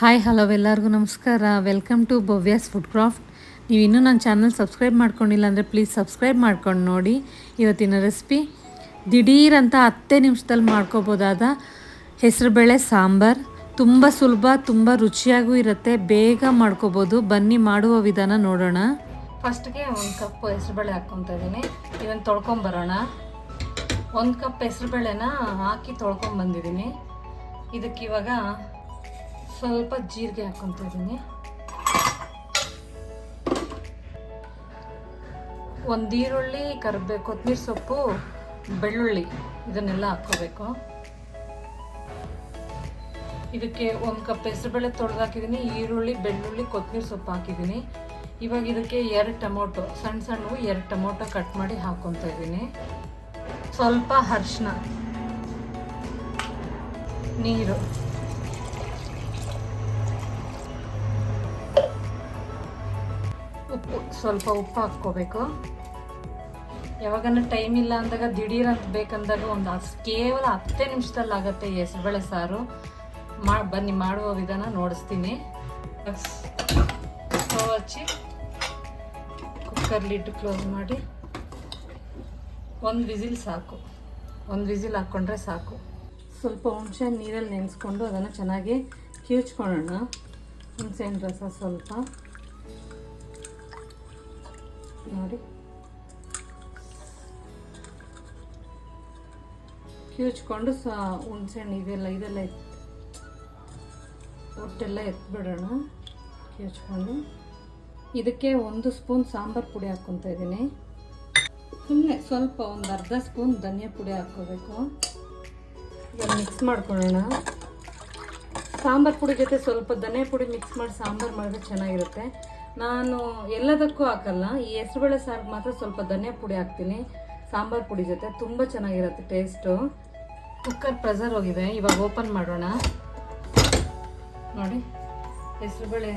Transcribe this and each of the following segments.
Hi hello ಎಲ್ಲರಿಗೂ ನಮಸ್ಕಾರ. Welcome to Bhavya's food craft. ನೀವು ಇನ್ನೂ ನನ್ನ ಚಾನಲ್ ಸಬ್ಸ್ಕ್ರೈಬ್ ಮಾಡ್ಕೊಂಡಿಲ್ಲ ಅಂದರೆ ಪ್ಲೀಸ್ ಸಬ್ಸ್ಕ್ರೈಬ್ ಮಾಡ್ಕೊಂಡು ನೋಡಿ. ಇವತ್ತಿನ ರೆಸಿಪಿ ದಿಢೀರಂತ 10 ನಿಮಿಷದಲ್ಲಿ ಮಾಡ್ಕೋಬೋದಾದ ಹೆಸರುಬೇಳೆ ಸಾಂಬಾರು. ತುಂಬ ಸುಲಭ, ತುಂಬ ರುಚಿಯಾಗೂ ಇರುತ್ತೆ, ಬೇಗ ಮಾಡ್ಕೋಬೋದು. ಬನ್ನಿ ಮಾಡುವ ವಿಧಾನ ನೋಡೋಣ. ಫಸ್ಟ್ಗೆ 1 ಕಪ್ ಹೆಸರುಬೇಳೆ ಹಾಕ್ಕೊತಾ ಇದ್ದೀನಿ. ಇದನ್ನು ತೊಳ್ಕೊಂಬರೋಣ. 1 ಕಪ್ ಹೆಸರುಬೇಳೆನ ಹಾಕಿ ತೊಳ್ಕೊಂಬಂದಿದ್ದೀನಿ. ಇದಕ್ಕೆ ಇವಾಗ ಸ್ವಲ್ಪ ಜೀರಿಗೆ ಹಾಕ್ಕೊತಾ ಇದ್ದೀನಿ. 1 ಈರುಳ್ಳಿ, ಕೊತ್ತಂಬರಿ ಸೊಪ್ಪು, ಬೆಳ್ಳುಳ್ಳಿ ಇದನ್ನೆಲ್ಲ ಹಾಕ್ಕೋಬೇಕು. ಇದಕ್ಕೆ 1 ಕಪ್ ಹೆಸರುಬೇಳೆ ತೊಳೆದಾಕಿದ್ದೀನಿ. ಈರುಳ್ಳಿ, ಬೆಳ್ಳುಳ್ಳಿ, ಕೊತ್ತಂಬರಿ ಸೊಪ್ಪು ಹಾಕಿದ್ದೀನಿ. ಇವಾಗ ಇದಕ್ಕೆ 2 ಟೊಮೊಟೊ ಸಣ್ಣವು 2 ಟೊಮೊಟೊ ಕಟ್ ಮಾಡಿ ಹಾಕ್ಕೊತಾ ಇದ್ದೀನಿ. ಸ್ವಲ್ಪ ಅರಿಶಿನ, ನೀರು, ಉಪ್ಪು, ಸ್ವಲ್ಪ ಉಪ್ಪು ಹಾಕ್ಕೋಬೇಕು. ಯಾವಾಗನ್ನ ಟೈಮ್ ಇಲ್ಲ ಅಂದಾಗ, ದಿಢೀರಂತ ಬೇಕಂದಾಗ ಕೇವಲ 10 ನಿಮಿಷದಲ್ಲಿ ಆಗುತ್ತೆ ಈ ಹೆಸರುಬೇಳೆ ಸಾರು. ಬನ್ನಿ ಮಾಡುವ ವಿಧಾನ ನೋಡಿಸ್ತೀನಿ. ಸ್ಟವ್ ಹಚ್ಚಿ ಕುಕ್ಕರ್ ಲಿಡ್ ಕ್ಲೋಸ್ ಮಾಡಿ 1 ವಿಸಿಲ್ ಸಾಕು. 1 ವಿಸಿಲ್ ಹಾಕ್ಕೊಂಡ್ರೆ ಸಾಕು. ಸ್ವಲ್ಪ ಹುಣಸೆ ನೀರಲ್ಲಿ ನೆನೆಸ್ಕೊಂಡು ಅದನ್ನು ಚೆನ್ನಾಗಿ ಕಿವುಚ್ಕೊಳ್ಳೋಣ. ಹುಣಸೆಹಣ್ಣು ರಸ ಸ್ವಲ್ಪ ನೋಡಿ, ಕಿವುಚ್ಕೊಂಡು ಹುಣಸೆಹಣ್ಣು ಇದೆಲ್ಲ ಒಟ್ಟೆಲ್ಲ ಎತ್ಬಿಡೋಣ. ಕಿವುಚ್ಕೊಂಡು ಇದಕ್ಕೆ 1 ಸ್ಪೂನ್ ಸಾಂಬಾರು ಪುಡಿ ಹಾಕ್ಕೊತಾ ಇದ್ದೀನಿ. ಸುಮ್ಮನೆ ಸ್ವಲ್ಪ ಒಂದು ಅರ್ಧ ಸ್ಪೂನ್ ಧನಿಯಾ ಪುಡಿ ಹಾಕ್ಕೋಬೇಕು. ಇದನ್ನು ಮಿಕ್ಸ್ ಮಾಡ್ಕೊಳ್ಳೋಣ. ಸಾಂಬಾರು ಪುಡಿ ಜೊತೆ ಸ್ವಲ್ಪ ಧನಿಯಾ ಪುಡಿ ಮಿಕ್ಸ್ ಮಾಡಿ ಸಾಂಬಾರು ಮಾಡಿದ್ರೆ ಚೆನ್ನಾಗಿರುತ್ತೆ. ನಾನು ಎಲ್ಲದಕ್ಕೂ ಹಾಕಲ್ಲ, ಈ ಹೆಸರುಬೇಳೆ ಸಾರಿಗೆ ಮಾತ್ರ ಸ್ವಲ್ಪ ಧನಿಯಾ ಪುಡಿ ಹಾಕ್ತೀನಿ ಸಾಂಬಾರು ಪುಡಿ ಜೊತೆ. ತುಂಬ ಚೆನ್ನಾಗಿರುತ್ತೆ ಟೇಸ್ಟು. ಕುಕ್ಕರ್ ಪ್ರೆಷರ್ ಹೋಗಿದೆ. ಇವಾಗ ಓಪನ್ ಮಾಡೋಣ. ನೋಡಿ, ಹೆಸರುಬೇಳೆ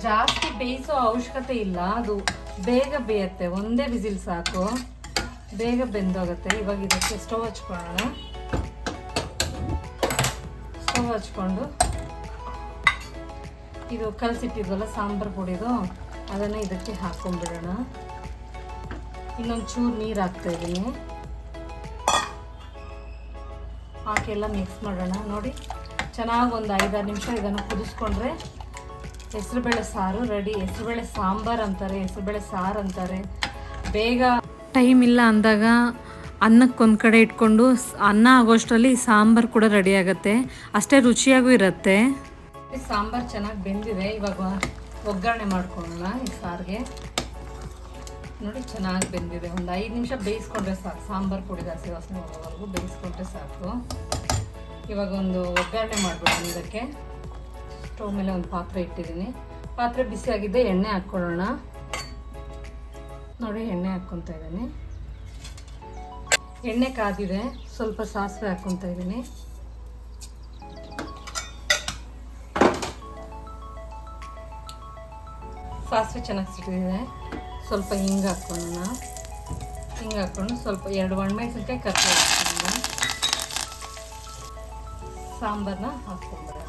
ಜಾಸ್ತಿ ಬೇಯಿಸೋ ಅವಶ್ಯಕತೆ ಇಲ್ಲ, ಅದು ಬೇಗ ಬೇಯುತ್ತೆ. 1 ವಿಸಿಲ್ ಸಾಕು, ಬೇಗ ಬೆಂದೋಗುತ್ತೆ. ಇವಾಗ ಇದಕ್ಕೆ ಸ್ಟವ್ ಹಚ್ಕೊಳ್ಳೋಣ. ಸ್ಟವ್ ಹಚ್ಕೊಂಡು ಇದು ಕಲಸಿಟ್ಟಿದ್ವಲ್ಲ ಸಾಂಬಾರು ಪುಡಿದು, ಅದನ್ನು ಇದಕ್ಕೆ ಹಾಕ್ಕೊಂಡ್ಬಿಡೋಣ. ಇನ್ನೊಂದು ಚೂರು ನೀರು ಹಾಕ್ತಾಯಿದ್ದೀನಿ. ಹಾಕೆಲ್ಲ ಮಿಕ್ಸ್ ಮಾಡೋಣ. ನೋಡಿ, ಚೆನ್ನಾಗಿ ಒಂದು 5-6 ನಿಮಿಷ ಇದನ್ನು ಕುದಿಸ್ಕೊಂಡ್ರೆ ಹೆಸರುಬೇಳೆ ಸಾರು ರೆಡಿ. ಹೆಸರುಬೇಳೆ ಸಾಂಬಾರು ಅಂತಾರೆ, ಹೆಸರುಬೇಳೆ ಸಾರು ಅಂತಾರೆ. ಬೇಗ ಟೈಮ್ ಇಲ್ಲ ಅಂದಾಗ ಅನ್ನಕ್ಕೊಂದು ಕಡೆ ಇಟ್ಕೊಂಡು ಅನ್ನ ಆಗೋಷ್ಟರಲ್ಲಿ ಸಾಂಬಾರು ಕೂಡ ರೆಡಿ ಆಗುತ್ತೆ. ಅಷ್ಟೇ ರುಚಿಯಾಗೂ ಇರುತ್ತೆ. ಸಾಂಬಾರು ಚೆನ್ನಾಗಿ ಬೆಂದಿದೆ. ಇವಾಗ ಒಗ್ಗರಣೆ ಮಾಡ್ಕೊಳ್ಳೋಣ ಈ ಸಾರಿಗೆ. ನೋಡಿ, ಚೆನ್ನಾಗಿ ಬೆಂದಿದೆ. ಒಂದು 5 ನಿಮಿಷ ಬೇಯಿಸ್ಕೊಂಡ್ರೆ ಸಾಕು. ಸಾಂಬಾರು ಪುಡಿ ಹಸಿ ವಾಸನೆ ಹೋಗೋವರೆಗೂ ಬೇಯಿಸ್ಕೊಂಡ್ರೆ ಸಾಕು. ಇವಾಗ ಒಂದು ಒಗ್ಗರಣೆ ಮಾಡ್ಬಿಡೋಣ. ಇದಕ್ಕೆ ಸ್ಟವ್ ಮೇಲೆ ಒಂದು ಪಾತ್ರೆ ಇಟ್ಟಿದ್ದೀನಿ. ಪಾತ್ರೆ ಬಿಸಿಯಾಗಿದ್ದೆ, ಎಣ್ಣೆ ಹಾಕ್ಕೊಳ್ಳೋಣ. ನೋಡಿ, ಎಣ್ಣೆ ಹಾಕ್ಕೊತಾ ಇದ್ದೀನಿ. ಎಣ್ಣೆ ಕಾದಿದೆ. ಸ್ವಲ್ಪ ಸಾಸಿವೆ ಹಾಕ್ಕೊತಾ ಇದ್ದೀನಿ. ಸಾಸಿವೆ ಚೆನ್ನಾಗಿ ಸಿಟ್ಟಿದೆ. ಸ್ವಲ್ಪ ಹಿಂಗೆ ಹಾಕ್ಕೊಳ್ಳೋಣ. ಹಿಂಗೆ ಹಾಕ್ಕೊಂಡು ಸ್ವಲ್ಪ 2 ಒಣಮೆಣಸಿನ್ಕಾಯಿ ಕರ್ಬೇವು ಹಾಕ್ಕೊಂಡು ಸಾಂಬಾರನ್ನ ಹಾಕ್ಕೊಂಡ್ಬಿಡೋಣ.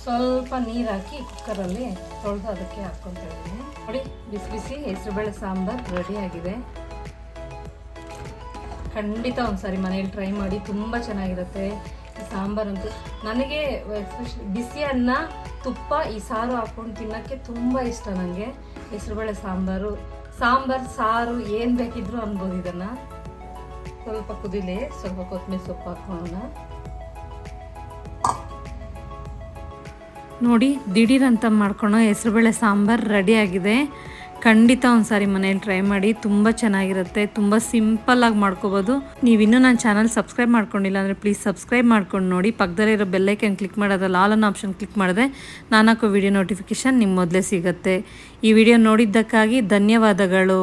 ಸ್ವಲ್ಪ ನೀರು ಹಾಕಿ ಕುಕ್ಕರಲ್ಲಿ ತೊಳೆದು ಅದಕ್ಕೆ ಹಾಕ್ಕೊತಾ ಇದ್ದೀನಿ. ನೋಡಿ, ಬಿಸಿ ಬಿಸಿ ಹೆಸರುಬೇಳೆ ಸಾಂಬಾರು ರೆಡಿ ಆಗಿದೆ. ಖಂಡಿತ ಒಂದ್ಸಾರಿ ಮನೇಲಿ ಟ್ರೈ ಮಾಡಿ, ತುಂಬ ಚೆನ್ನಾಗಿರುತ್ತೆ ಈ ಸಾಂಬಾರಂತೂ. ನನಗೆ ಎಸ್ಪೆಷಲಿ ಬಿಸಿ ಅನ್ನ, ತುಪ್ಪ, ಈ ಸಾರು ಹಾಕ್ಕೊಂಡು ತಿನ್ನೋಕ್ಕೆ ತುಂಬ ಇಷ್ಟ ನನಗೆ. ಹೆಸರುಬೇಳೆ ಸಾಂಬಾರು, ಸಾರು ಏನು ಬೇಕಿದ್ರೂ ಅನ್ಬೋದು. ಇದನ್ನು ಸ್ವಲ್ಪ ಕುದಿಲಿ, ಸ್ವಲ್ಪ ಕೊತ್ತಂಬರಿ ಸೊಪ್ಪು ಹಾಕೋಣ. ನೋಡಿ, ದಿಢೀರಂತ ಮಾಡ್ಕೊಳ್ಳೋ ಹೆಸರುಬೇಳೆ ಸಾಂಬಾರು ರೆಡಿಯಾಗಿದೆ. ಖಂಡಿತ ಒಂದ್ಸಾರಿ ಮನೇಲಿ ಟ್ರೈ ಮಾಡಿ, ತುಂಬ ಚೆನ್ನಾಗಿರುತ್ತೆ. ತುಂಬ ಸಿಂಪಲ್ಲಾಗಿ ಮಾಡ್ಕೋಬೋದು. ನೀವಿನ್ನೂ ನನ್ನ ಚಾನಲ್ ಸಬ್ಸ್ಕ್ರೈಬ್ ಮಾಡ್ಕೊಂಡಿಲ್ಲ ಅಂದರೆ ಪ್ಲೀಸ್ ಸಬ್ಸ್ಕ್ರೈಬ್ ಮಾಡ್ಕೊಂಡು ನೋಡಿ. ಪಕ್ಕದಲ್ಲಿರೋ ಬೆಲ್ಲೈಕನ್ ಕ್ಲಿಕ್ ಮಾಡೋದ್ರಲ್ಲಿ ಆಲ್ ಅನ್ನೋ ಆಪ್ಷನ್ ಕ್ಲಿಕ್ ಮಾಡಿದ್ರೆ ನಾನು ಹಾಕೋ ವಿಡಿಯೋ ನೋಟಿಫಿಕೇಷನ್ ನಿಮ್ಮ ಮೊದಲೇ ಸಿಗುತ್ತೆ. ಈ ವಿಡಿಯೋ ನೋಡಿದ್ದಕ್ಕಾಗಿ ಧನ್ಯವಾದಗಳು.